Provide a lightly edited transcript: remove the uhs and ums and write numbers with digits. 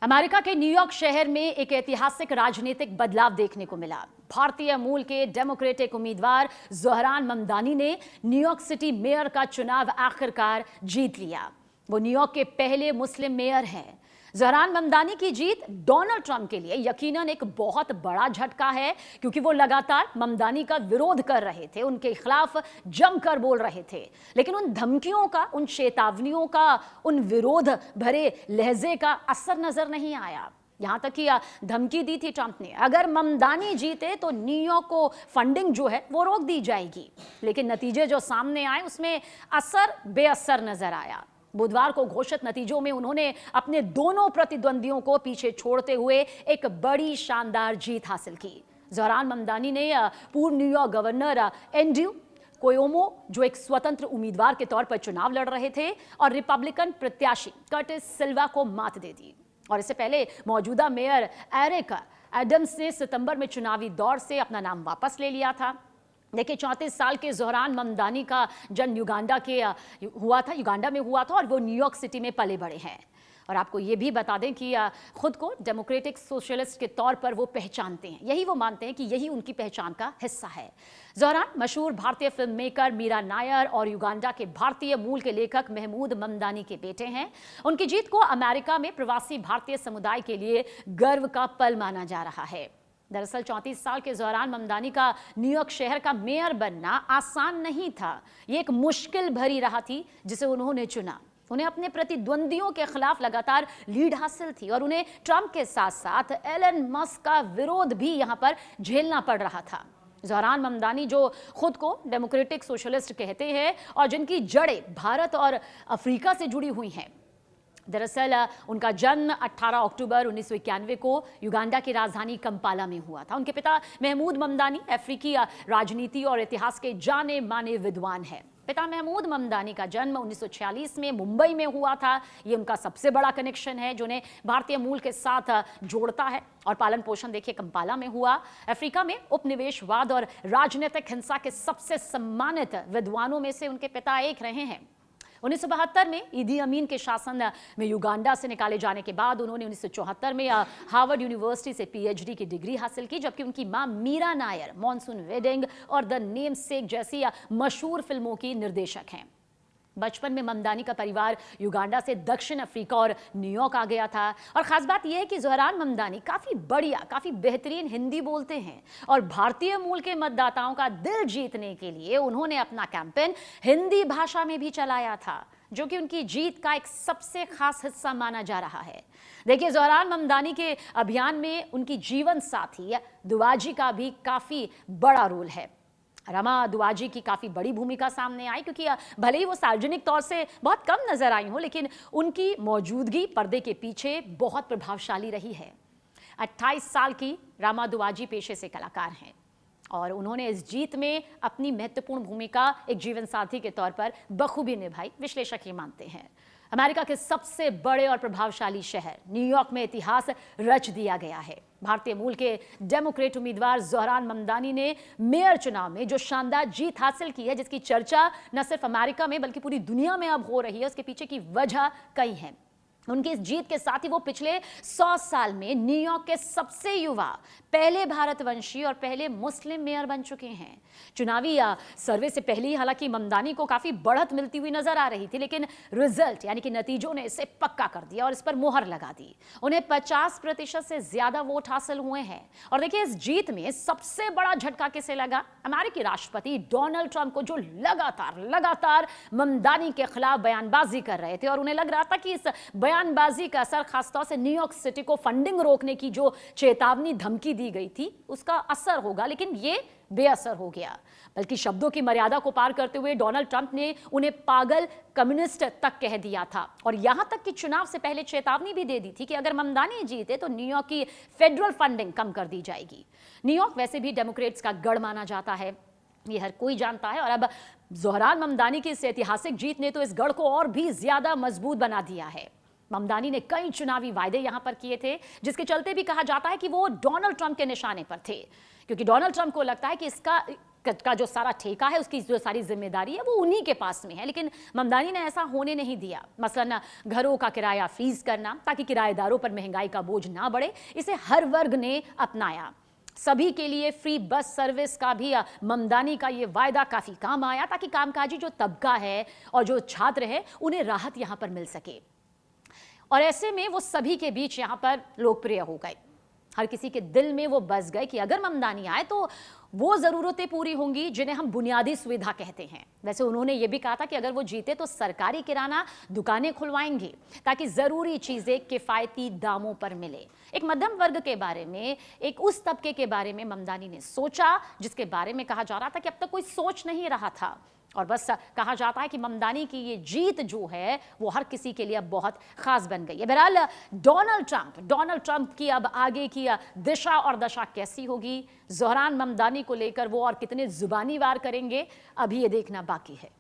America के New York शहर में एक ऐतिहासिक राजनीतिक बदलाव देखने को मिला। भारतीय मूल के डेमोक्रेटिक उम्मीदवार ज़ोहरान ममदानी ने न्यूयॉर्क सिटी मेयर का चुनाव आखिरकार जीत लिया। वो न्यूयॉर्क के पहले मुस्लिम मेयर हैं। ज़ोहरान ममदानी की जीत डोनाल्ड ट्रंप के लिए यकीनन एक बहुत बड़ा झटका है, क्योंकि वो लगातार ममदानी का विरोध कर रहे थे, उनके खिलाफ जमकर बोल रहे थे। लेकिन उन धमकियों का, उन चेतावनियों का, उन विरोध भरे लहजे का असर नजर नहीं आया। यहां तक कि धमकी दी थी ट्रंप ने, अगर ममदानी जीते तो न्यूयॉर्क को फंडिंग जो है वो रोक दी जाएगी। लेकिन नतीजे जो सामने आए उसमें असर बेअसर नजर आया। बुधवार को घोषित नतीजों में उन्होंने अपने दोनों प्रतिद्वंदियों को पीछे छोड़ते हुए एक बड़ी शानदार जीत हासिल की। ज़ोहरान ममदानी ने पूर्व न्यूयॉर्क गवर्नर एंड्रयू कुओमो, जो एक स्वतंत्र उम्मीदवार के तौर पर चुनाव लड़ रहे थे, और रिपब्लिकन प्रत्याशी कर्टिस सिल्वा को मात दे दी। और इससे पहले मौजूदा मेयर एरिक एडम्स ने सितंबर में चुनावी दौर से अपना नाम वापस ले लिया था। देखिए, 34 साल के ज़ोहरान ममदानी का जन्म युगांडा में हुआ था और वो न्यूयॉर्क सिटी में पले बड़े हैं। और आपको ये भी बता दें कि खुद को डेमोक्रेटिक सोशलिस्ट के तौर पर वो पहचानते हैं। यही वो मानते हैं कि यही उनकी पहचान का हिस्सा है। ज़ोहरान मशहूर भारतीय फिल्म मेकर मीरा नायर और युगांडा के भारतीय मूल के लेखक महमूद ममदानी के बेटे हैं। उनकी जीत को अमेरिका में प्रवासी भारतीय समुदाय के लिए गर्व का पल माना जा रहा है। दरअसल 34 साल के ज़ोहरान ममदानी का न्यूयॉर्क शहर का मेयर बनना आसान नहीं था। ये एक मुश्किल भरी राह थी जिसे उन्होंने चुना। उन्हें अपने प्रतिद्वंदियों के खिलाफ लगातार लीड हासिल थी और उन्हें ट्रंप के साथ साथ एलन मस्क का विरोध भी यहां पर झेलना पड़ रहा था। ज़ोहरान ममदानी, जो खुद को डेमोक्रेटिक सोशलिस्ट कहते हैं और जिनकी जड़ें भारत और अफ्रीका से जुड़ी हुई हैं, दरअसल उनका जन्म 18 अक्टूबर 1991 को युगांडा की राजधानी कंपाला में हुआ था। उनके पिता महमूद ममदानी अफ्रीकी राजनीति और इतिहास के जाने माने विद्वान हैं। पिता महमूद ममदानी का जन्म 1946 में मुंबई में हुआ था। ये उनका सबसे बड़ा कनेक्शन है जो उन्हें भारतीय मूल के साथ जोड़ता है। और पालन पोषण देखिए कंपाला में हुआ। अफ्रीका में उपनिवेशवाद और राजनीतिक हिंसा के सबसे सम्मानित विद्वानों में से उनके पिता एक रहे हैं। 1972 में ईदी अमीन के शासन में युगांडा से निकाले जाने के बाद उन्होंने 1974 में हार्वर्ड यूनिवर्सिटी से पीएचडी की डिग्री हासिल की, जबकि उनकी मां मीरा नायर मॉनसून वेडिंग और द नेमसेक जैसी मशहूर फिल्मों की निर्देशक हैं। बचपन में ममदानी का परिवार युगांडा से दक्षिण अफ्रीका और न्यूयॉर्क आ गया था। और खास बात यह है कि ज़ोहरान ममदानी काफ़ी बढ़िया, काफ़ी बेहतरीन हिंदी बोलते हैं और भारतीय मूल के मतदाताओं का दिल जीतने के लिए उन्होंने अपना कैंपेन हिंदी भाषा में भी चलाया था, जो कि उनकी जीत का एक सबसे खास हिस्सा माना जा रहा है। देखिए, ज़ोहरान ममदानी के अभियान में उनकी जीवन साथी दुआजी का भी काफ़ी बड़ा रोल है। रमा दुआजी की काफ़ी बड़ी भूमिका सामने आई, क्योंकि भले ही वो सार्वजनिक तौर से बहुत कम नजर आई हो, लेकिन उनकी मौजूदगी पर्दे के पीछे बहुत प्रभावशाली रही है। 28 साल की रमा दुआजी पेशे से कलाकार हैं और उन्होंने इस जीत में अपनी महत्वपूर्ण भूमिका एक जीवन साथी के तौर पर बखूबी निभाई, विश्लेषक ये मानते हैं। अमेरिका के सबसे बड़े और प्रभावशाली शहर न्यूयॉर्क में इतिहास रच दिया गया है। भारतीय मूल के डेमोक्रेट उम्मीदवार ज़ोहरान ममदानी ने मेयर चुनाव में जो शानदार जीत हासिल की है, जिसकी चर्चा न सिर्फ अमेरिका में बल्कि पूरी दुनिया में अब हो रही है, उसके पीछे की वजह कई है। उनकी इस जीत के साथ ही वो पिछले 100 साल में न्यूयॉर्क के सबसे युवा पहले भारतवंशी और पहले मुस्लिम मेयर बन चुके हैं। चुनावी सर्वे से पहले ही हालांकि ममदानी को काफ़ी बढ़त मिलती हुई नजर आ रही थी, लेकिन रिजल्ट यानी कि नतीजों ने इसे पक्का कर दिया और इस पर मोहर लगा दी। उन्हें 50% से ज़्यादा वोट हासिल हुए हैं। और देखिए, इस जीत में सबसे बड़ा झटका किसे लगा? अमेरिकी राष्ट्रपति डोनाल्ड ट्रंप को, जो लगातार ममदानी के खिलाफ बयानबाजी कर रहे थे और उन्हें लग रहा था कि इस बयानबाजी का असर, खासतौर से न्यूयॉर्क सिटी को फंडिंग रोकने की जो चेतावनी धमकी दी गई थी, उसका असर होगा। लेकिन ये बेअसर हो गया। बल्कि शब्दों की मर्यादा को पार करते हुए डोनाल्ड ट्रंप ने उन्हें पागल कम्युनिस्ट तक कह दिया था और यहां तक कि चुनाव से पहले चेतावनी भी दे दी थी कि अगर ममदानी जीते तो न्यूयॉर्क की फेडरल फंडिंग कम कर दी जाएगी। न्यूयॉर्क वैसे भी डेमोक्रेट्स का गढ़ माना जाता है, ये हर कोई जानता है। और अब ज़ोहरान ममदानी की इस ऐतिहासिक जीत ने तो इस गढ़ को और भी ज्यादा मजबूत बना दिया है। ममदानी ने कई चुनावी वायदे यहां पर किए थे, जिसके चलते भी कहा जाता है कि वो डोनाल्ड ट्रंप के निशाने पर थे, क्योंकि डोनाल्ड ट्रंप को लगता है कि का जो सारा ठेका है, उसकी जो सारी जिम्मेदारी है वो उन्हीं के पास में है। लेकिन ममदानी ने ऐसा होने नहीं दिया। मसलन घरों का किराया फ्रीज करना ताकि किराएदारों पर महंगाई का बोझ ना बढ़े, इसे हर वर्ग ने अपनाया। सभी के लिए फ्री बस सर्विस का भी ममदानी का ये वायदा काफी काम आया ताकि कामकाजी जो तबका है और जो छात्र है उन्हें राहत यहां पर मिल सके। और ऐसे में वो सभी के बीच यहां पर लोकप्रिय हो गए। हर किसी के दिल में वो बस गए कि अगर ममदानी आए तो वो ज़रूरतें पूरी होंगी जिन्हें हम बुनियादी सुविधा कहते हैं। वैसे उन्होंने ये भी कहा था कि अगर वो जीते तो सरकारी किराना दुकानें खुलवाएंगे ताकि ज़रूरी चीज़ें किफ़ायती दामों पर मिले। एक मध्यम वर्ग के बारे में, एक उस तबके के बारे में ममदानी ने सोचा जिसके बारे में कहा जा रहा था कि अब तक कोई सोच नहीं रहा था। और बस कहा जाता है कि ममदानी की ये जीत जो है वो हर किसी के लिए अब बहुत खास बन गई है। बहरहाल डोनाल्ड ट्रंप की अब आगे की दिशा और दशा कैसी होगी, ज़ोहरान ममदानी को लेकर वो और कितने जुबानी वार करेंगे, अभी ये देखना बाकी है।